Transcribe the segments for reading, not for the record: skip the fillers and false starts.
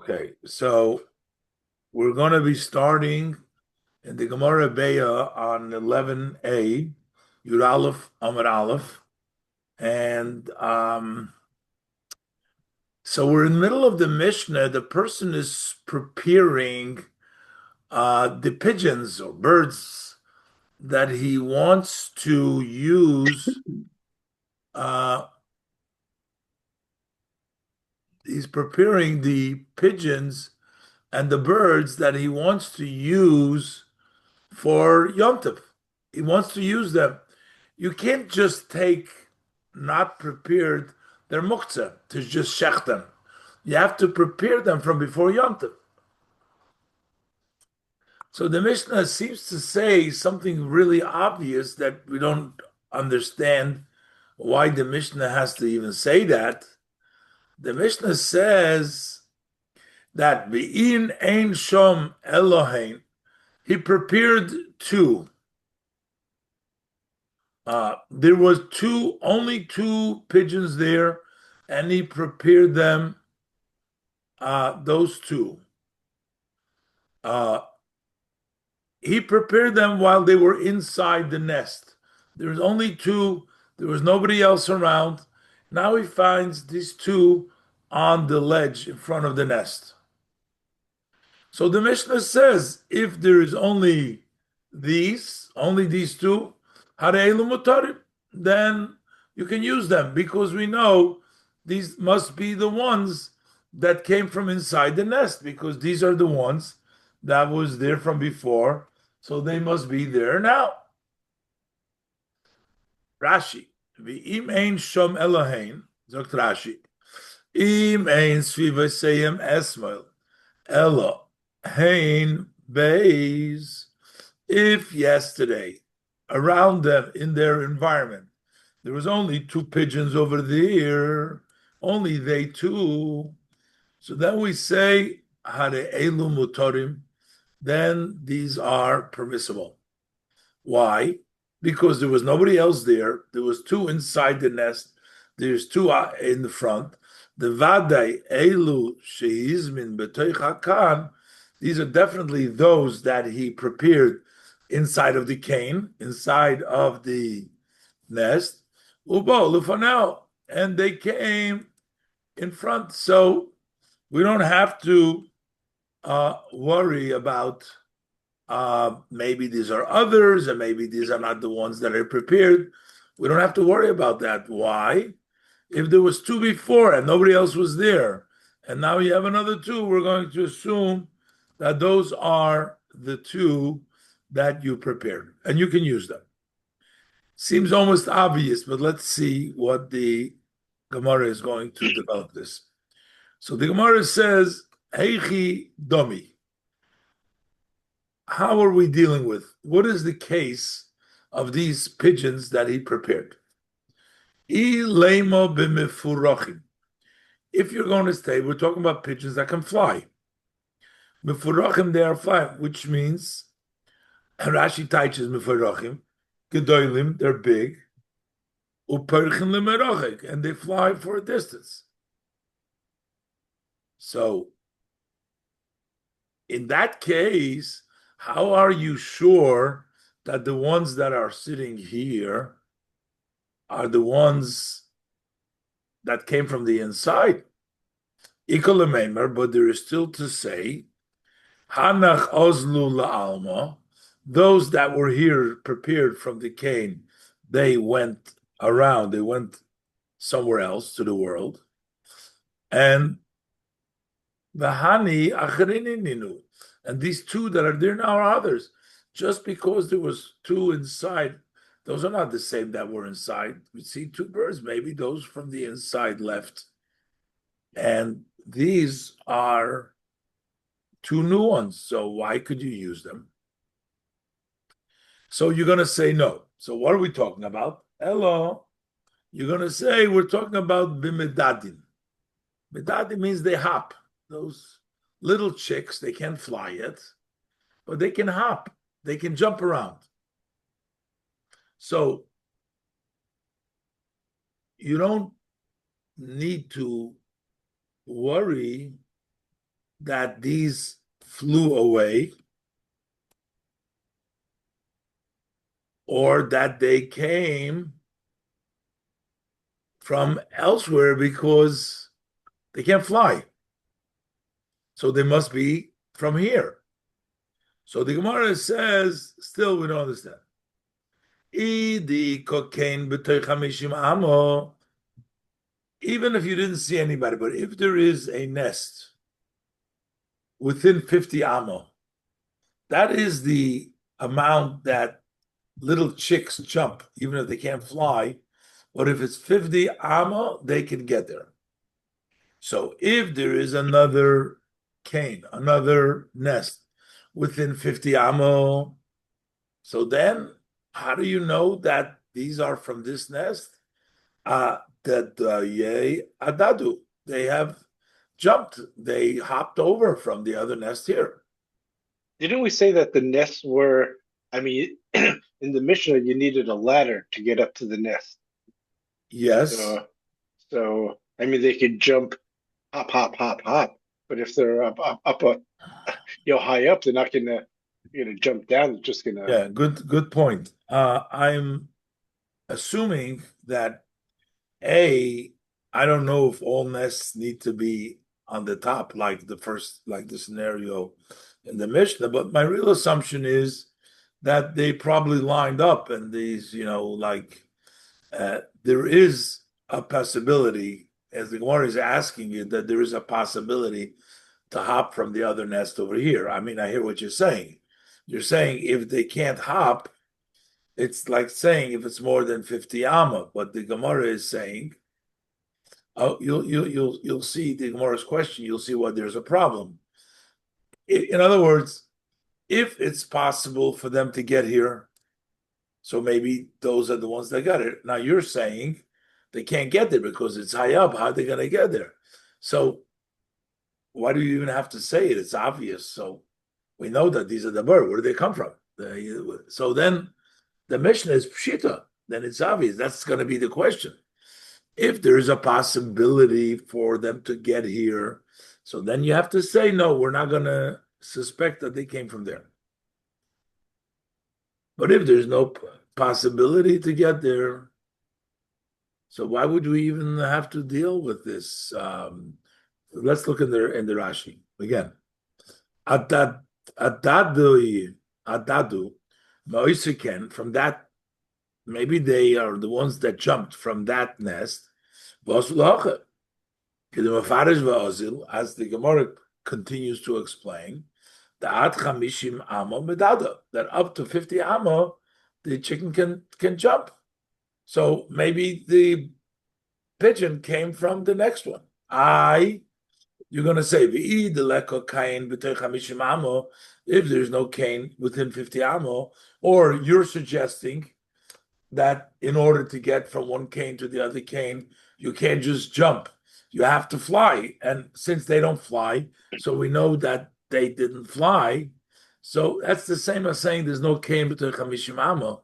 Okay, so we're going to be starting in the Gemara Beya on 11a, Yud Aleph, Amud Aleph. And so we're in the middle of the Mishnah. The person is preparing the pigeons or birds that he wants to use. Uh, he's preparing the pigeons and the birds that he wants to use for Yom Tov. He wants to use them. You can't just take not prepared, they're muktzah, to just shech them. You have to prepare them from before Yom Tov. So the Mishnah seems to say something really obvious that we don't understand why the Mishnah has to even say that. The Mishnah says that Be'in Ein Shom Elohein, he prepared two. There was only two pigeons there, and he prepared them. Those two. Uh, he prepared them while they were inside the nest. There was only two. There was nobody else around. Now he finds these two on the ledge in front of the nest. So the Mishnah says, if there is only these two, Hare'elu mutarim, then you can use them because we know these must be the ones that came from inside the nest because these are the ones that was there from before, so they must be there now. Rashi, V'im ein shom Elohein, sagt Rashi, im ein svivaseyem esmoil, Elo hein beis. If yesterday, around them in their environment, there was only two pigeons over there, only they two. So then we say, Hare elu mutorim, then these are permissible. Why? Because there was nobody else there. There was two inside the nest. There's two in the front. The vaday elu sheizmin betoich hakan. These are definitely those that he prepared inside of the cane, inside of the nest. Ubo lufanel, and they came in front. So we don't have to worry about maybe these are others, and maybe these are not the ones that are prepared. We don't have to worry about that. Why? If there was two before and nobody else was there, and now you have another two, we're going to assume that those are the two that you prepared, and you can use them. Seems almost obvious, but let's see what the Gemara is going to develop this. So the Gemara says, Heichi Domi. How are we dealing with? What is the case of these pigeons that he prepared? If you're going to stay, we're talking about pigeons that can fly. Mefurachim, they are flying, which means Rashi teaches Mefurachim, Gedolim, they're big, Uperchim lemerachik, and they fly for a distance. So, in that case, how are you sure that the ones that are sitting here are the ones that came from the inside? But there is still to say, Hanach ozlu la'alma, those that were here prepared from the cane, they went around, they went somewhere else to the world. And Vahani acharininu, and these two that are there now are others. Just because there was two inside, those are not the same that were inside. We see two birds, maybe those from the inside left. And these are two new ones. So why could you use them? So you're going to say no. So what are we talking about? Hello. You're going to say we're talking about bimedadim. Medadim means they hop. Those little chicks, they can't fly yet, but they can hop. They can jump around. So you don't need to worry that these flew away or that they came from elsewhere because they can't fly. So they must be from here. So the Gemara says, still we don't understand. Even if you didn't see anybody, but if there is a nest within 50 amo, that is the amount that little chicks jump, even if they can't fly. But if it's 50 amo, they can get there. So if there is another cane, another nest within 50 amo, so then how do you know that these are from this nest? That yay adadu. They have jumped. They hopped over from the other nest here. Didn't we say that the nests were, I mean, in the Mishnah, you needed a ladder to get up to the nest. Yes. So I mean, they could jump, hop, hop, hop, hop. But if they're high up, they're not gonna jump down. They're just gonna. Yeah, good point. I'm assuming that I don't know if all nests need to be on the top, like the scenario in the Mishnah, but my real assumption is that they probably lined up and these, there is a possibility, as the Gemara is asking you, that there is a possibility to hop from the other nest over here. I mean, I hear what you're saying. You're saying if they can't hop, it's like saying if it's more than 50 amma, but the Gemara is saying, oh, you'll see the Gemara's question. You'll see why there's a problem. In other words, if it's possible for them to get here, so maybe those are the ones that got it. Now you're saying they can't get there because it's high up. How are they going to get there? So why do you even have to say it? It's obvious. So we know that these are the bird. Where do they come from? So then the Mishnah is pshita. Then it's obvious. That's going to be the question. If there is a possibility for them to get here, so then you have to say, no, we're not going to suspect that they came from there. But if there's no possibility to get there, so why would we even have to deal with this? Let's look in the Rashi again. Adadu, Moisiken, from that, maybe they are the ones that jumped from that nest. As the Gemara continues to explain, that up to 50 amo, the chicken can jump. So maybe the pigeon came from the next one. You're going to say, if there's no cane within 50 amo, or you're suggesting that in order to get from one cane to the other cane, you can't just jump. You have to fly. And since they don't fly, so we know that they didn't fly. So that's the same as saying there's no cane between chamishim amo.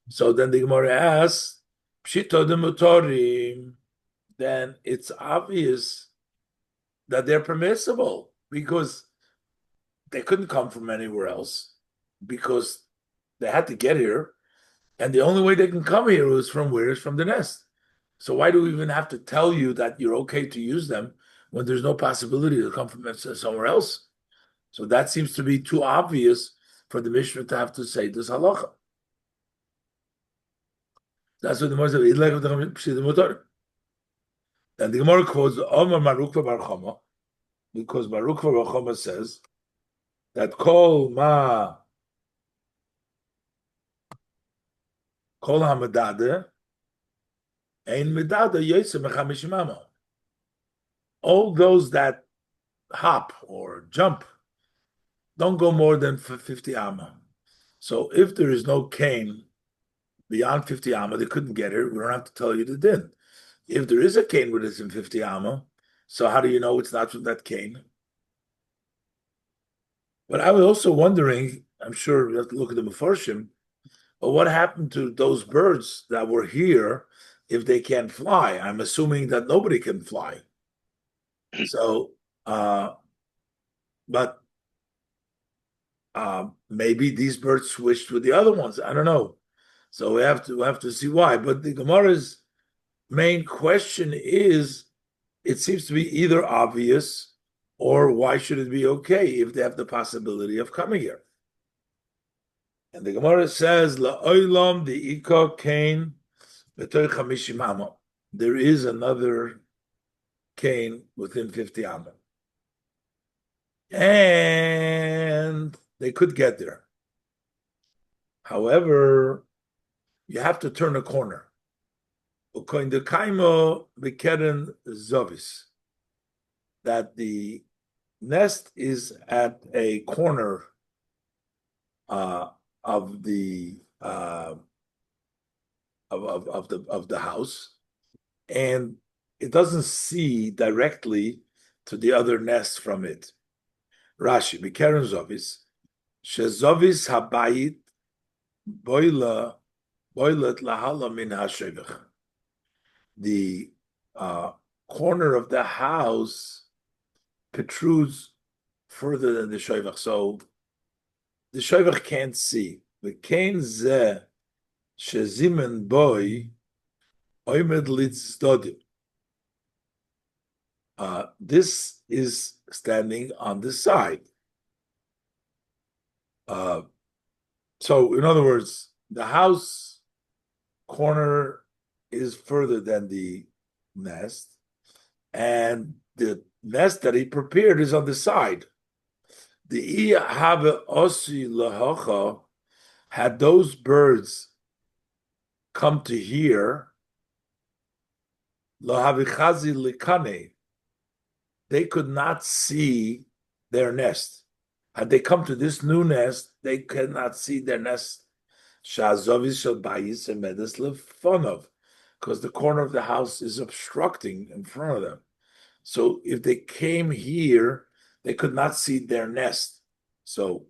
So then the Gemara asks, Pshito de Mutorim, then it's obvious that they're permissible because they couldn't come from anywhere else because they had to get here. And the only way they can come here is from where? Is from the nest. So why do we even have to tell you that you're okay to use them when there's no possibility to come from somewhere else? So that seems to be too obvious for the Mishnah to have to say this halacha. That's what the Gemara says. And the Gemara quotes Omar Marukva Bar Chama, because Marukva Bar Chama says that Kol Hamadade Ein Medada Yosem Mechamish Mamo. All those that hop or jump don't go more than 50 amma. So if there is no cane beyond 50 amma, they couldn't get it. We don't have to tell you the din. If there is a cane with it's in 50 amma, so how do you know it's not from that cane? But I was also wondering, I'm sure we have to look at the Mefarshim, but what happened to those birds that were here if they can't fly? I'm assuming that nobody can fly. So but maybe these birds switched with the other ones. I don't know. So we have to see why. But the Gemara's main question is, it seems to be either obvious or why should it be okay if they have the possibility of coming here? And the Gemara says, "La'olam the ika kain b'toy chamishim amma." There is another kain within 50 amma, and they could get there. However, you have to turn a corner. That the nest is at a corner of the of the house, and it doesn't see directly to the other nest from it. Rashi, Bikeren Zovis, Shezovis Habayit Boila Boilet Lahala Min Hashevich. The corner of the house protrudes further than the Shevach, so the Shevach can't see. The Kain Zeh Shezimen Boy Oimed Litzdodi. This is standing on the side. So, in other words, the house corner is further than the nest, and the nest that he prepared is on the side. The Ihave Osi Lahocha, had those birds come to here, Lahavichazi Likane, they could not see their nest. Had they come to this new nest, they cannot see their nest. Because the corner of the house is obstructing in front of them. So if they came here, they could not see their nest. So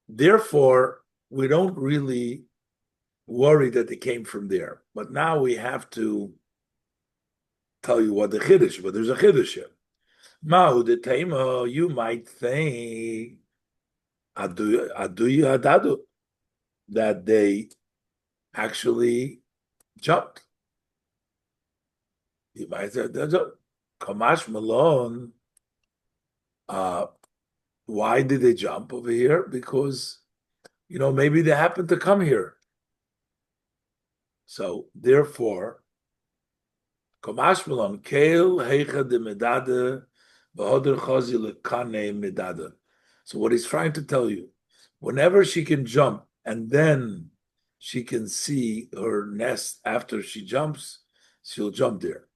therefore, we don't really worry that they came from there. But now we have to tell you what the chiddush, but there's a chiddush here. Mahu de tema, you might think adu adadu, that they actually jumped. You might say Kamash Malone. Why did they jump over here? Because maybe they happened to come here. So therefore, Kamash Malone Kail Heicha de Medade. So what he's trying to tell you, whenever she can jump and then she can see her nest after she jumps, she'll jump there.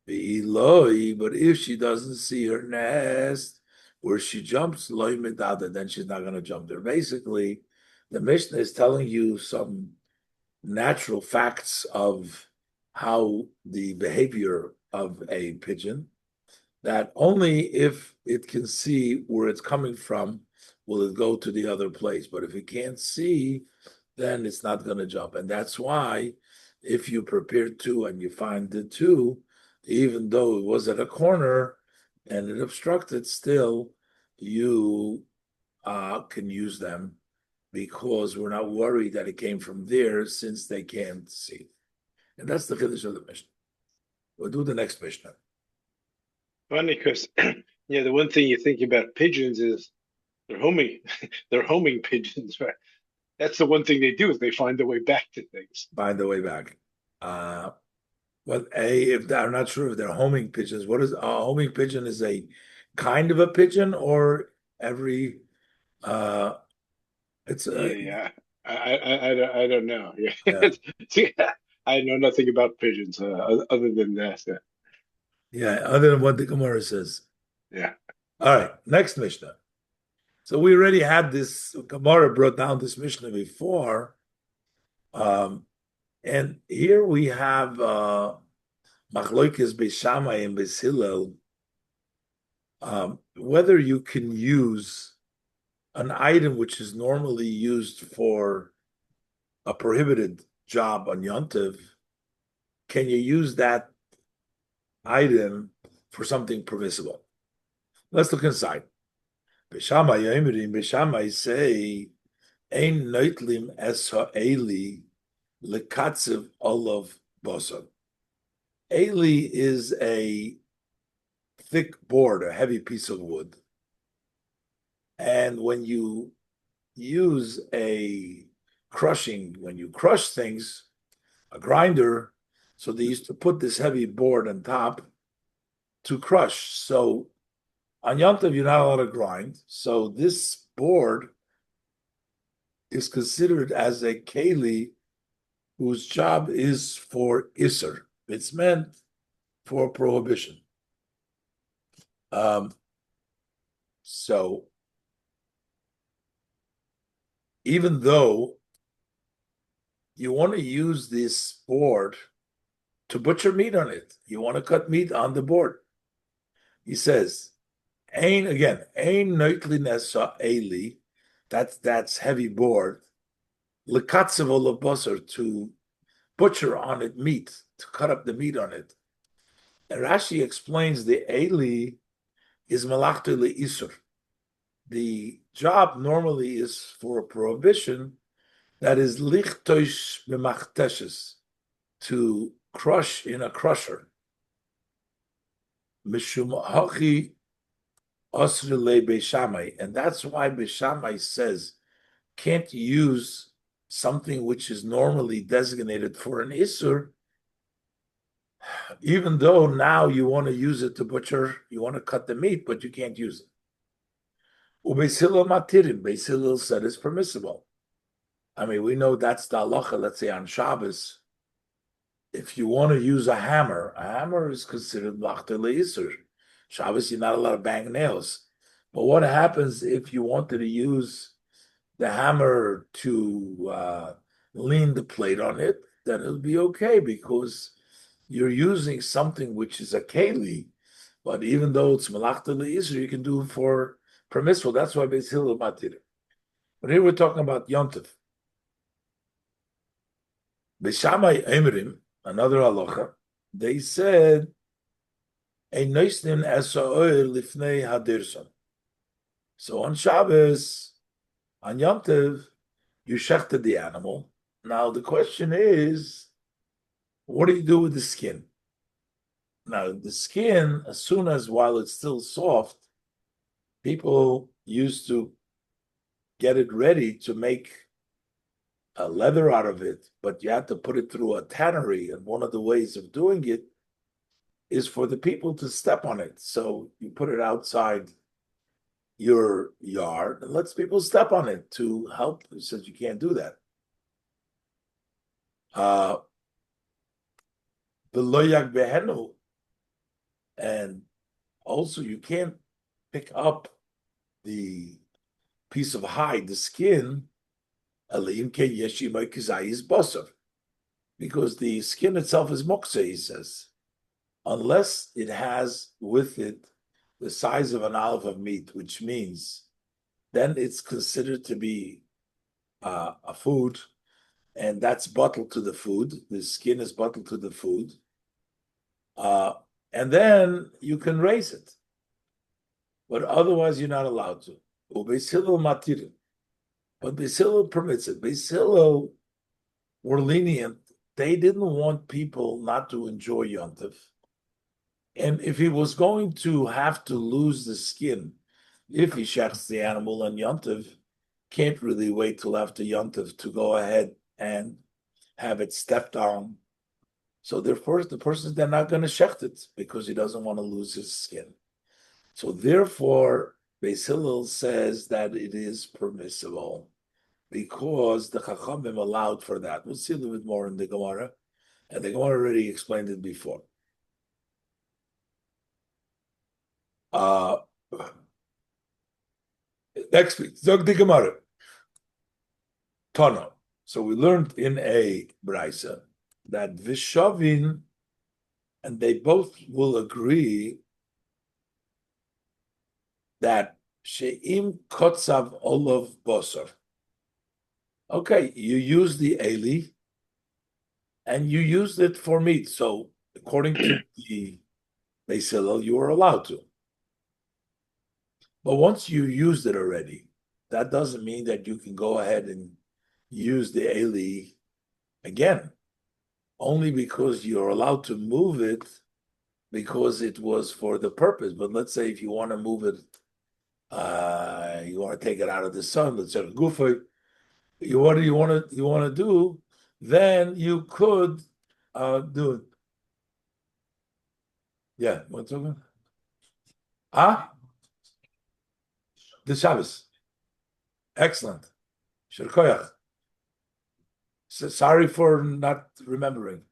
But if she doesn't see her nest where she jumps, then she's not going to jump there. Basically, the Mishnah is telling you some natural facts of how the behavior of a pigeon, that only if it can see where it's coming from will it go to the other place. But if it can't see, then it's not going to jump. And that's why if you prepare two and you find the two, even though it was at a corner and it obstructed, still you can use them because we're not worried that it came from there since they can't see. And that's the chiddush of the Mishnah. We'll do the next Mishnah. Funny because the one thing you think about pigeons is they're homing, they're homing pigeons, right? That's the one thing they do is they find their way back to things. Find their way back. But if I'm not sure if they're homing pigeons. What is a homing pigeon? Is a kind of a pigeon, or every? It's I don't know. Yeah. I know nothing about pigeons other than that. Yeah, other than what the Gemara says. Yeah. All right, next Mishnah. So we already had this, Gemara brought down this Mishnah before. And here we have Machloikes Beis Shammai and Beis Hillel, whether you can use an item which is normally used for a prohibited job on Yontiv, can you use that item for something permissible? Let's look inside. Beshamai Yomerim, Beshamai say, Ein Neutlim es ha'eli lekatziv olav bosor. Eli is a thick board, a heavy piece of wood. And when you use when you crush things, a grinder, so they used to put this heavy board on top to crush. So on Yom Tov, you're not allowed to grind. So this board is considered as a keli whose job is for Isser. It's meant for prohibition. So even though you want to use this board to butcher meat on it, you want to cut meat on the board. He says, "Ain again, ain neutlinessa eli." That's heavy board. Lekatzev basar, to butcher on it meat, to cut up the meat on it. And Rashi explains the eli is malachta leisur. The job normally is for a prohibition, that is lichtosh b'machteshes, to crush in a crusher. Mishum hachi osrile beishamai, and that's why beishamai says can't use something which is normally designated for an isur, even though now you want to use it to butcher, you want to cut the meat, but you can't use it. Beis Hillel matirim, Beis Hillel said it's permissible. I mean, we know that's the halacha, let's say on Shabbos. If you want to use a hammer is considered lachta leisur. Shabbos, you're not allowed to bang nails. But what happens if you wanted to use the hammer to lean the plate on it? Then it'll be okay because you're using something which is a keli, but even though it's malachta leisur, you can do it for permissible. That's why Beis Hillel matir. But here we're talking about yontif. Beishamai Emrim, another halacha, they said, a noisnin eso'oil lifnei hadirson. So on Shabbos, on Yom Tov, you shechted the animal. Now the question is, what do you do with the skin? Now the skin, as soon as while it's still soft, people used to get it ready to make a leather out of it, but you had to put it through a tannery, and one of the ways of doing it is for the people to step on it. So you put it outside your yard and lets people step on it to help, since you can't do that. The loyak behenu, and also you can't pick up the piece of hide, the skin, because the skin itself is mokse, he says, unless it has with it the size of an olive of meat, which means then it's considered to be a food, and that's bottled to the food. The skin is bottled to the food, and then you can raise it, but otherwise you're not allowed to. Beis Hillel matirin, but Beis Hillel permits it. Beis Hillel were lenient. They didn't want people not to enjoy Yom Tov. And if he was going to have to lose the skin, if he shechts the animal on Yom Tov, can't really wait till after Yom Tov to go ahead and have it stepped on. So therefore, the person, they're not going to shecht it because he doesn't want to lose his skin. So therefore, Beis Hillel says that it is permissible because the Chachamim allowed for that. We'll see a little bit more in the Gemara, and the Gemara already explained it before. Next week, Zog the Gemara. Tono. So we learned in a Braisa that Vishavin, and they both will agree that She'im Kotzav Olav Bosor. Okay, you use the Eli and you used it for meat. So according to the Beis Hillel, you are allowed to. But once you used it already, that doesn't mean that you can go ahead and use the Eli again, only because you're allowed to move it because it was for the purpose. But let's say if you want to move it, you want to take it out of the sun, let's say gufa, what do you want to do? Then you could do it. Yeah, what's okay? Ah, the Shabbos. Excellent. Shirkoyach. Sorry for not remembering.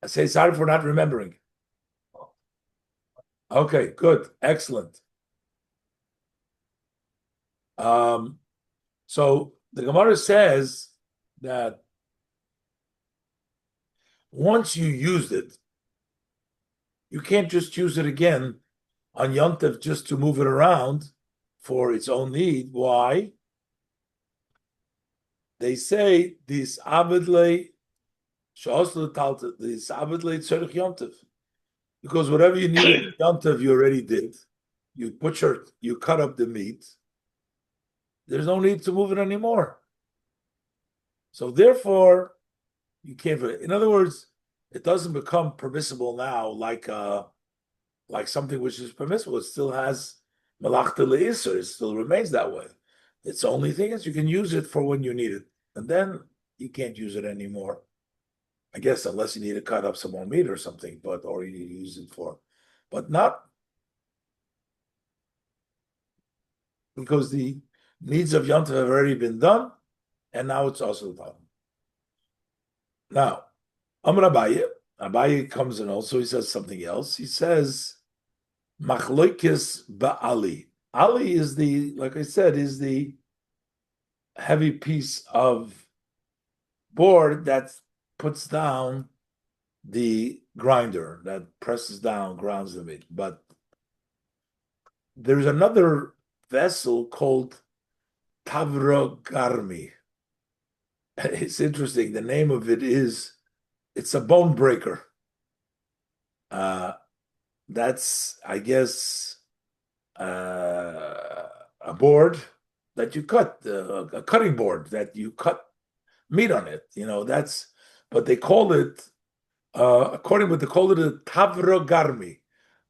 I say sorry for not remembering. Okay, good, excellent. So the Gemara says that once you used it, you can't just use it again on Yom Tov just to move it around for its own need. Why? They say this abedle this abedle tzorich Yom Tov, because whatever you needed on Yom Tov you already did. You cut up the meat. There's no need to move it anymore. So therefore, you can't. In other words, it doesn't become permissible now like something which is permissible. It still has malachta leisur. It still remains that way. Its only thing is you can use it for when you need it, and then you can't use it anymore. I guess unless you need to cut up some more meat or something, or you use it for, but not because the needs of Yom Tov have already been done, and now it's also done. Now, Amar Abaye, Abaye comes in also, he says something else. He says, Machloikis ba'ali. Ali is like I said, is the heavy piece of board that puts down the grinder, that presses down, grounds the meat. But there's another vessel called Tavro Garmi. It's interesting. The name of it's a bone breaker. That's, I guess, a board that you cut, a cutting board that you cut meat on it. But they call it, according to what they call it, a Tavro Garmi,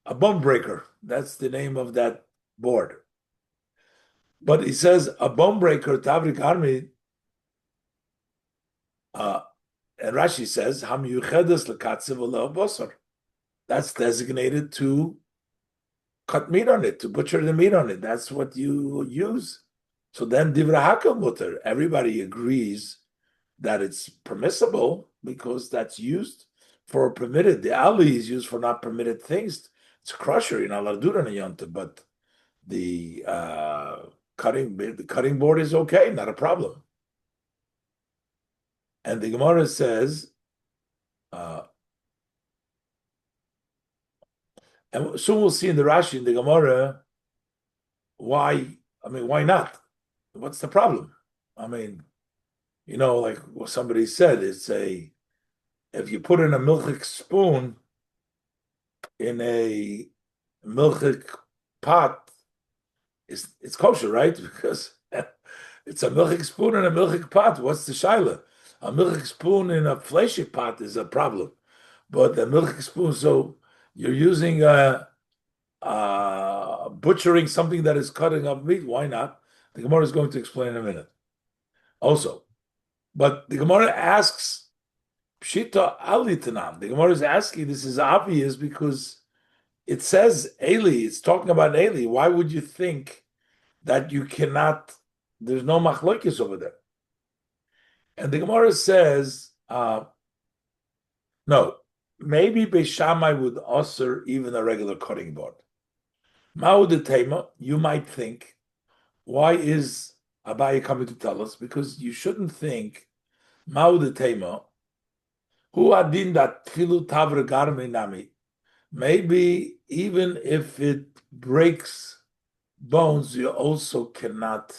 a bone breaker. That's the name of that board. But he says a bone breaker, Tavro Garmi, and Rashi says, Ham yuchedes lekatziv bosar. That's designated to cut meat on it, to butcher the meat on it. That's what you use. So then divra hakol mutter. Everybody agrees that it's permissible because that's used for permitted. The ali is used for not permitted things. It's a crusher, you're not allowed to do it on a yonta, but the cutting board is okay, not a problem. And the Gemara says, and soon we'll see in the Rashi in the Gemara why not? What's the problem? Like what somebody said, if you put in a milchik spoon in a milchik pot, it's kosher, right? Because it's a milchik spoon in a milchik pot. What's the shaila? A milchik spoon in a fleshik pot is a problem, but a milchik spoon, so you're using butchering something that is cutting up meat. Why not? The Gemara is going to explain in a minute. Also, but the Gemara asks, Pshita Ali Tanan. The Gemara is asking, this is obvious because it says Eli, it's talking about Eli. Why would you think that you cannot, there's no machlokes over there? And the Gemara says, no, maybe Beishamai would usher even a regular cutting board. Ma'udetema, you might think, why is Abaye coming to tell us? Because you shouldn't think, Ma'udetema, who adin that filu tavre garme nami. Maybe even if it breaks bones, you also cannot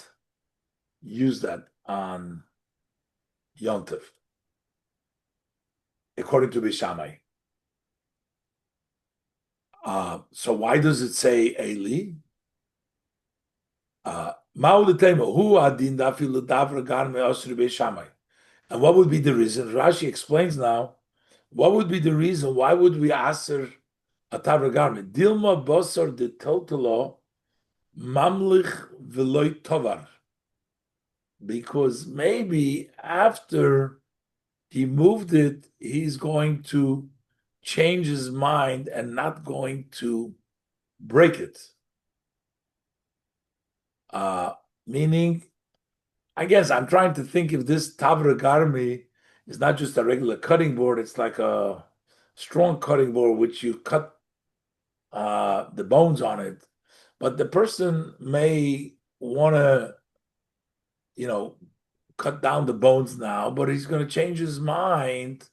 use that on Yontif, according to Bishamai. So why does it say Eli? Ma'u l'tema, hu adin dafi l'davra garme osri beishamai. And what would be the reason? Rashi explains now, what would be the reason? Why would we aser a tavra garme? Dilma bosar de totalo mamlich v'loy tovar. Because maybe after he moved it, he's going to change his mind and not going to break it. Meaning, I guess I'm trying to think if this Tavra Garmi is not just a regular cutting board, it's like a strong cutting board which you cut the bones on it. But the person may want to, cut down the bones now, but he's going to change his mind.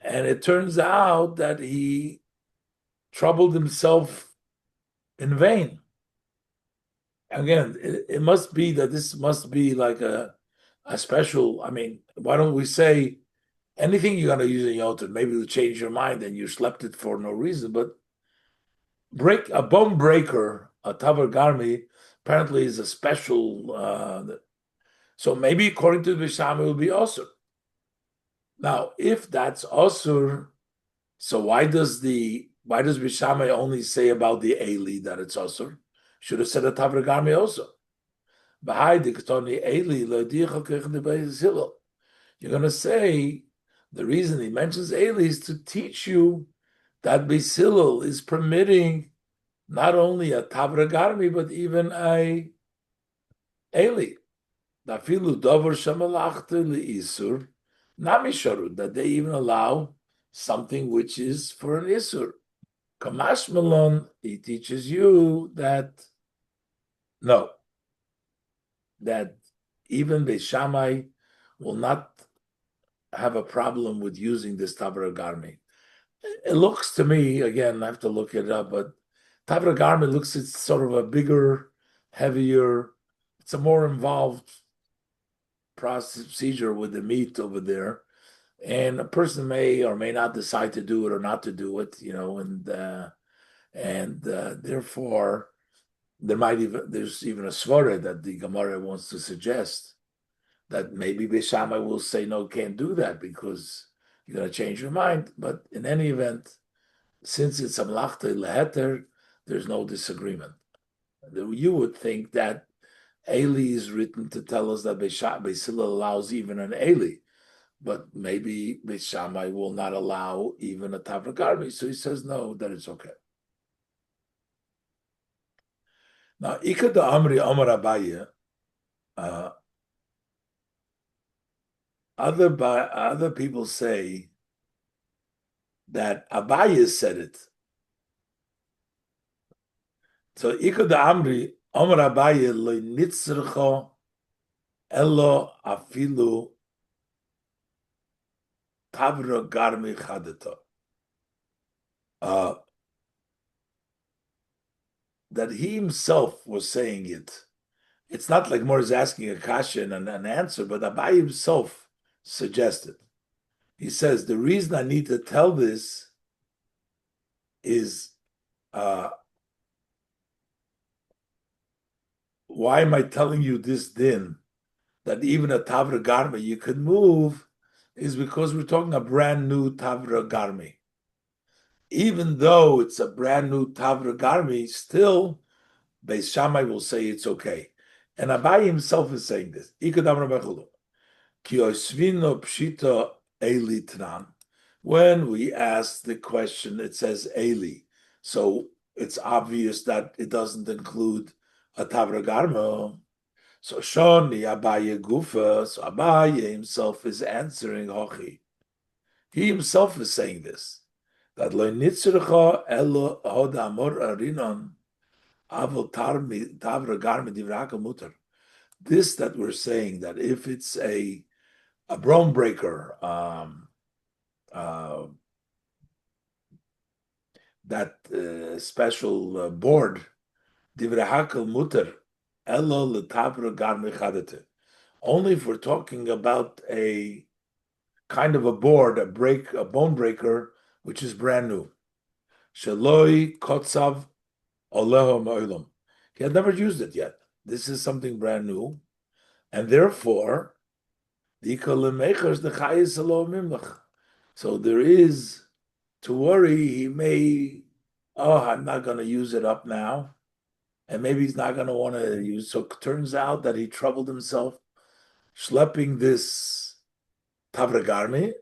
And it turns out that he troubled himself in vain. Again, it must be that this must be like a special. I mean, why don't we say anything you're going to use in Yom maybe to change your mind and you slept it for no reason, but break a bone breaker, a tavar garmi, apparently is a special. So maybe according to the Bisham, it will be osur. Now, if that's osur, so why does Bishamai only say about the Eli that it's osur? Should have said a tavar garmi also. You're going to say the reason he mentions Eli is to teach you that Beis Hillel is permitting not only a Tavra Garmi, but even a Eli. That they even allow something which is for an Isur. Kamash Malon, he teaches you that no, that even Beis Shammai will not have a problem with using this Tavra Garmi. It looks to me, again, I have to look it up, but Tavra Garmi looks it's sort of a bigger, heavier, it's a more involved procedure with the meat over there. And a person may or may not decide to do it or not to do it, and therefore there's even a svara that the Gemara wants to suggest that maybe Beis Shammai will say no, can't do that because you're going to change your mind. But in any event, since it's a mlachta leheter, there's no disagreement. You would think that Eli is written to tell us that Beis Hillel allows even an Eli, but maybe Beis Shammai will not allow even a Tavra Garmi. So he says no, that it's okay. Now, Ika da Amri Amar Abaye, other people say that Abaye said it. So Ika da Amri Amar Abaye lo nitzrcho elo afilu Tavra Garmi Chadeta. That he himself was saying it. It's not like Mor is asking a question and an answer, but Abai himself suggested. He says, the reason I need to tell this is why am I telling you this din? That even a Tavra Garmi you could move is because we're talking a brand new Tavra Garmi. Even though it's a brand new Tavra Garmi, still Beis Shammai will say it's okay. And Abai himself is saying this. When we ask the question, it says Eli. So it's obvious that it doesn't include a Tavra Garmo. So Shoni Abaye Gufa, so Abaye himself is answering Hochi. He himself is saying this. That lo nitzrecha elo hod amor arinon avol tavra garmi divraka mutar. This that we're saying that if it's a bone breaker, that special board divrahakal mutar elo letavra garmi chadete. Only if we're talking about a kind of a board, a bone breaker, which is brand new. Shaloi kotzav oleho ma'olam. He had never used it yet. This is something brand new, and therefore, the chayis alo mimlach. So there is to worry. He may, I'm not going to use it up now, and maybe he's not going to want to use. So it turns out that he troubled himself schlepping this tavragarmi,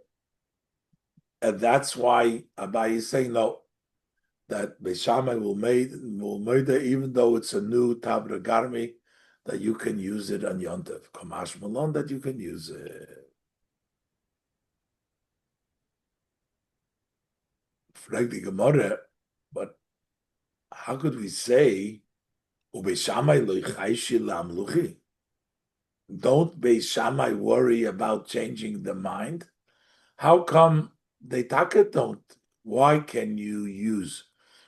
and that's why Abayi is saying no. That Beishamai will made it, even though it's a new tavragarmi, that you can use it on Yontev. Kamash Malon, that you can use it. Frag the Gemara, but how could we say Ubeishamai lo chayshi lamluchi? Don't Beishamai worry about changing the mind? How come they don't? Why can you use?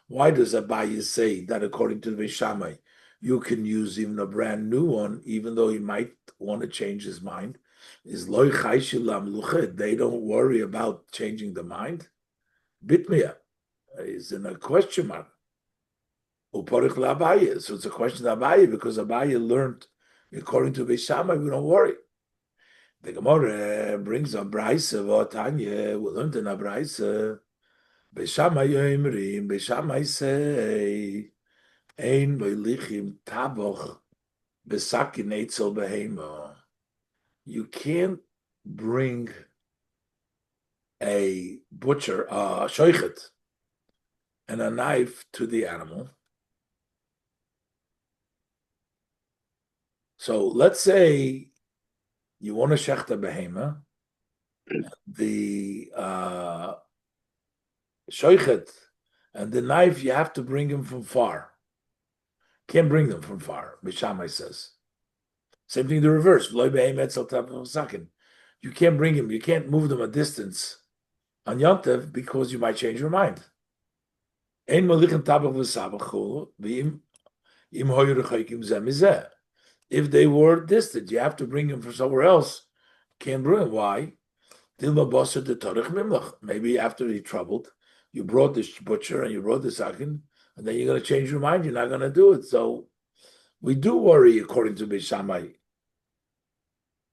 Why does Abaye say that according to the Beishamai, you can use even a brand new one, even though he might want to change his mind? Is loy chayshi lamluchi? They don't worry about changing the mind. Bitmia is in a question mark. Uporich l'Abaye. So it's a question of Abaye because Abaye learned, according to Beishamai, we don't worry. The Gemara brings a Braisa, Tanya, we learned in a Braisa, Beishamai Yoimrim, Beishamai say, Ein Boilichim Taboch, Besakin Eitzel Behema. You can't bring a butcher, a shoichet, and a knife to the animal. So let's say you want to shecht a behema, the shoichet and the knife, you have to bring them from far. Can't bring them from far, Bishamai says. Same thing the reverse. You can't bring them, you can't move them a distance on Yontev because you might change your mind. If they were distant, you have to bring them from somewhere else. Can't bring them. Why? Maybe after he troubled, you brought this butcher and you brought the sakin, and then you're going to change your mind. You're not going to do it. So we do worry, according to Beishamai,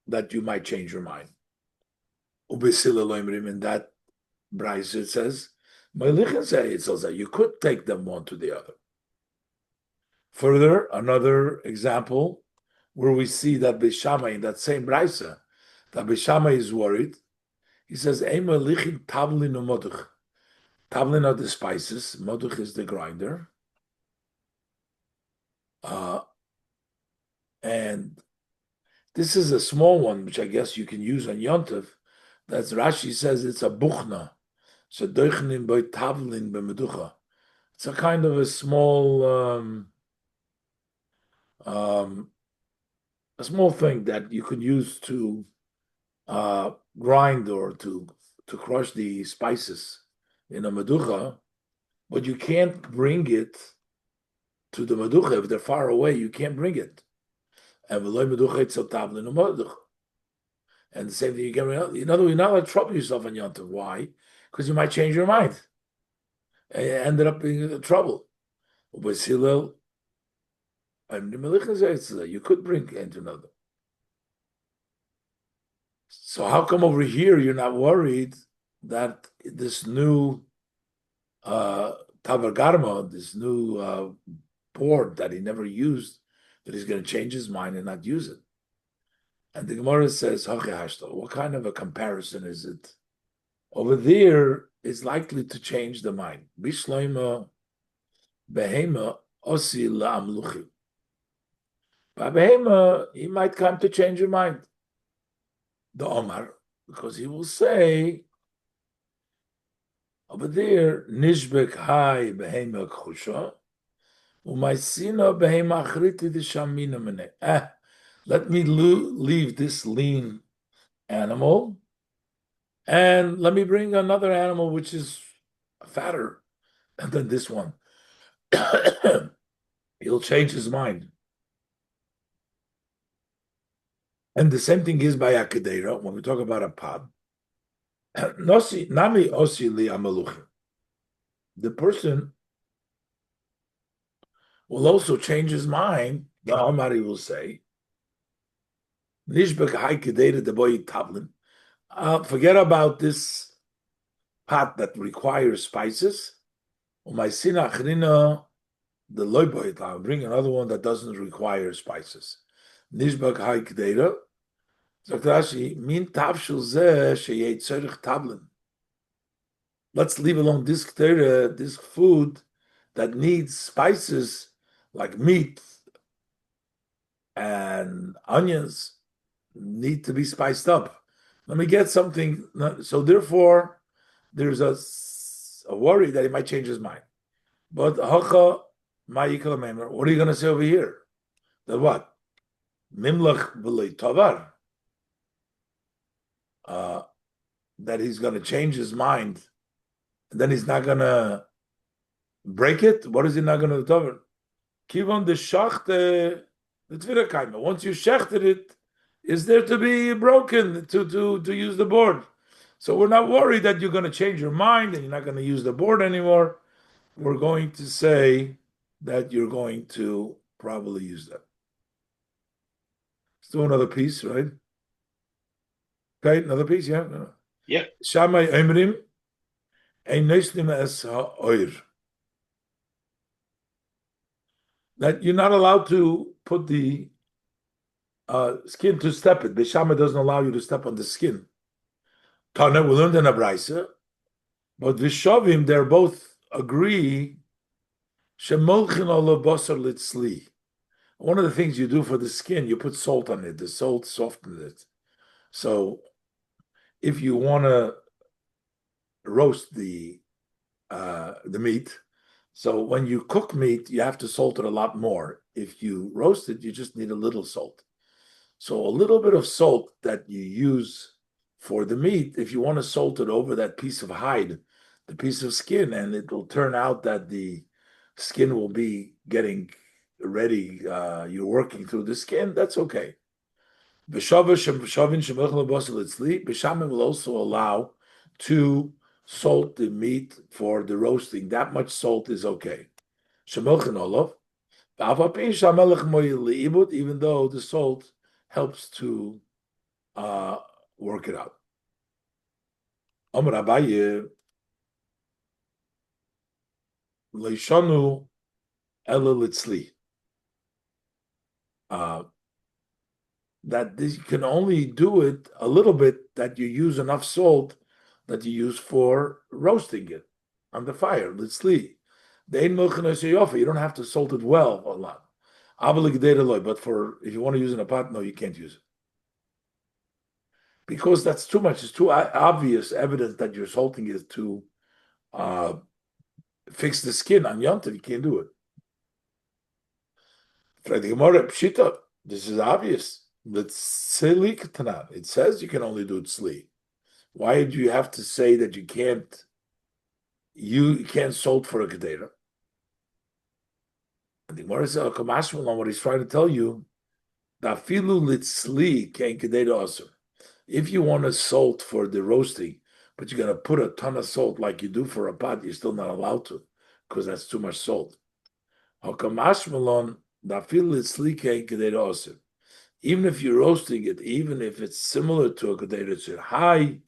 that you might change your mind. In that Bryce it says, it says that you could take them one to the other. Further, another example where we see that Beishamai in that same Brisa, that Beishamai is worried. He says, Tavlin u'moduch. Tavlin are the spices, moduch is the grinder. And this is a small one, which I guess you can use on Yontev. That's Rashi says it's a buchna. So doichnin by tavlin b'meducha. It's a kind of a small a small thing that you could use to grind or to crush the spices in a meducha, but you can't bring it to the meducha. If they're far away, you can't bring it. And the same thing you can, in other words, you're not allowed to trouble yourself on Yontav. Why? Because you might change your mind. And it ended up being in trouble. But Hillel, you could bring into another. So how come over here you're not worried that this new tavargarma, this new board that he never used, that he's going to change his mind and not use it? And the Gemara says, what kind of a comparison is it? Over there is likely to change the mind. Bishloima behema osi la'amluchi. By behema, he might come to change your mind. The Omar, because he will say over there, Nishbek hai behema kchusha, umaisina behema achriti d'shamina mene. Let me leave this lean animal, and let me bring another animal which is fatter than this one. He'll change his mind. And the same thing is by Akedera, when we talk about a pod. Nami osi li amaluchim. The person will also change his mind The Amari will say, Nishbek hai kedera de boy tablin. Forget about this pot that requires spices. Umaysina achrina the loy boy. I'll bring another one that doesn't require spices. Nishbek hai kedera. Sagt Rashi, min tavshil zeh sheyet tzorich tablin. Let's leave alone this kedera, this food that needs spices like meat and onions need to be spiced up. Let me get something. So therefore, there's a worry that he might change his mind. But hacha ma'ikal meimer. What are you going to say over here? That what? Mimlach b'lei tavar. That he's going to change his mind. And then he's not going to break it. What is he not going to do? Kivon the shachte the tvirakaima. Once you shechted it, is there to be broken to use the board. So we're not worried that you're going to change your mind and you're not going to use the board anymore. We're going to say that you're going to probably use them. Let's do another piece, right? Okay, another piece, yeah? Yeah. Shamay Emrim, ein neislim es ha'oir. That you're not allowed to put the skin to step it. Beshama doesn't allow you to step on the skin. Tana, we learned in a brisa, but Vishavim, they're both agree. Shemolchin ola basar litzli. One of the things you do for the skin, you put salt on it. The salt softens it. So if you want to roast the meat, so when you cook meat, you have to salt it a lot more. If you roast it, you just need a little salt. So a little bit of salt that you use for the meat, if you want to salt it over that piece of hide, the piece of skin, and it will turn out that the skin will be getting ready. You're working through the skin. That's okay. Bishamim will also allow to salt the meat for the roasting. That much salt is okay. Even though the salt helps to work it out. Amar Abaye, Leishanu Ela Litzli. That you can only do it a little bit, that you use enough salt that you use for roasting it on the fire. Litzli. You don't have to salt it well a lot. But for if you want to use it in a pot, no, you can't use it. Because that's too much. It's too obvious evidence that you're salting it to fix the skin on Yontif. You can't do it. This is obvious. It says you can only do it tzli. Why do you have to say that you can't? You can't salt for a kedera. And the Gemara says, what he's trying to tell you, dafilu litzli kein kedera also. If you want to salt for the roasting, but you're going to put a ton of salt like you do for a pot, you're still not allowed to, because that's too much salt. Even if you're roasting it, even if it's similar to a kedera, it's high.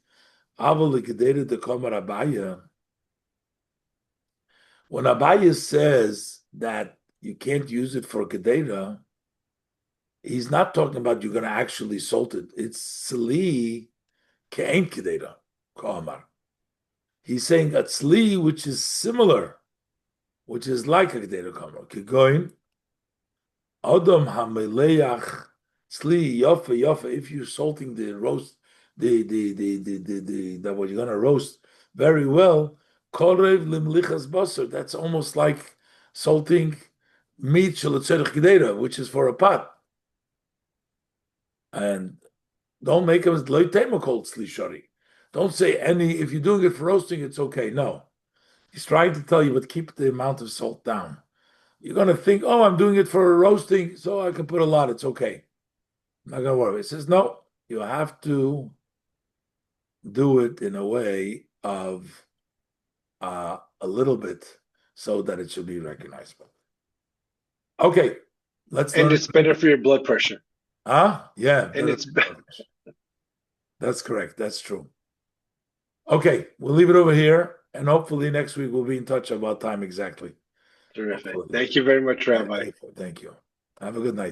When Abaya says that you can't use it for a kedera, he's not talking about you're going to actually salt it. It's sli ke'en kedera, ka'amar. He's saying a tzli which is similar, which is like a kedera ka'amar. Kegoin, Adam hameleach tzli yofa yofa. If you're salting the roast, that what you're going to roast very well, korev limlichas basar. That's almost like salting meat shalatzerich kedera, which is for a pot. And don't make them loy tema called tzli shari. Don't say any. If you're doing it for roasting, it's okay. No, he's trying to tell you, but keep the amount of salt down. You're going to think, oh, I'm doing it for roasting, so I can put a lot. It's okay. I'm not going to worry. It says, no, you have to do it in a way of a little bit so that it should be recognizable. Okay. Let's And learn. it's better for your blood pressure. Yeah, And better it's than that's correct. That's true. Okay, we'll leave it over here, and hopefully next week we'll be in touch about time exactly. terrific. Hopefully. Thank you very much, Rabbi. Thank you. Have a good night.